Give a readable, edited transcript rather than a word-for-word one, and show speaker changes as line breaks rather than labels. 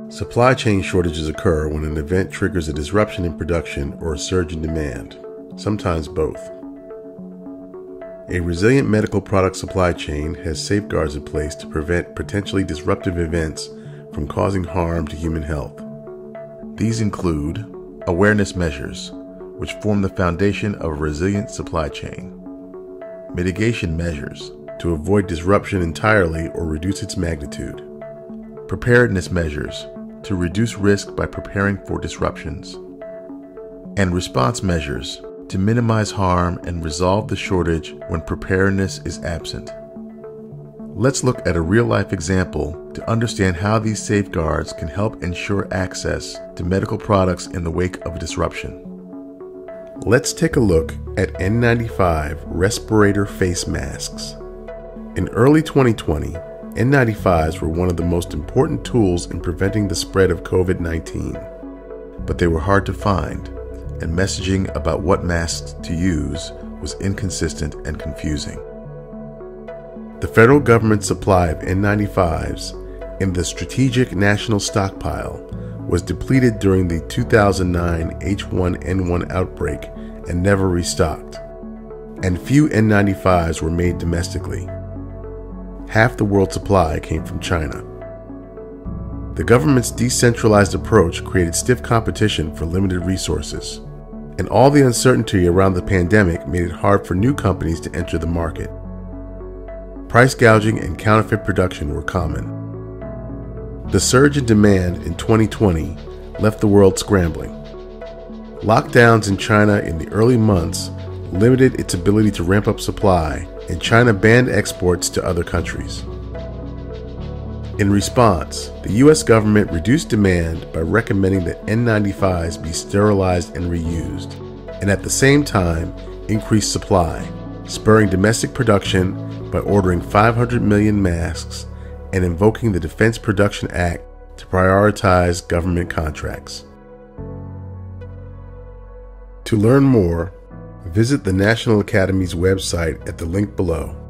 Supply chain shortages occur when an event triggers a disruption in production or a surge in demand, sometimes both. A resilient medical product supply chain has safeguards in place to prevent potentially disruptive events from causing harm to human health. These include awareness measures, which form the foundation of a resilient supply chain; mitigation measures, to avoid disruption entirely or reduce its magnitude; preparedness measures, to reduce risk by preparing for disruptions; and response measures, to minimize harm and resolve the shortage when preparedness is absent. Let's look at a real-life example to understand how these safeguards can help ensure access to medical products in the wake of a disruption. Let's take a look at N95 respirator face masks. In early 2020, N95s were one of the most important tools in preventing the spread of COVID-19, but they were hard to find, and messaging about what masks to use was inconsistent and confusing. The federal government's supply of N95s in the Strategic National Stockpile was depleted during the 2009 H1N1 outbreak and never restocked, and few N95s were made domestically. Half the world's supply came from China. The government's decentralized approach created stiff competition for limited resources, and all the uncertainty around the pandemic made it hard for new companies to enter the market. Price gouging and counterfeit production were common. The surge in demand in 2020 left the world scrambling. Lockdowns in China in the early months limited its ability to ramp up supply, and China banned exports to other countries. In response, the U.S. government reduced demand by recommending that N95s be sterilized and reused, and at the same time increased supply, spurring domestic production by ordering 500 million masks and invoking the Defense Production Act to prioritize government contracts. To learn more, visit the National Academy's website at the link below.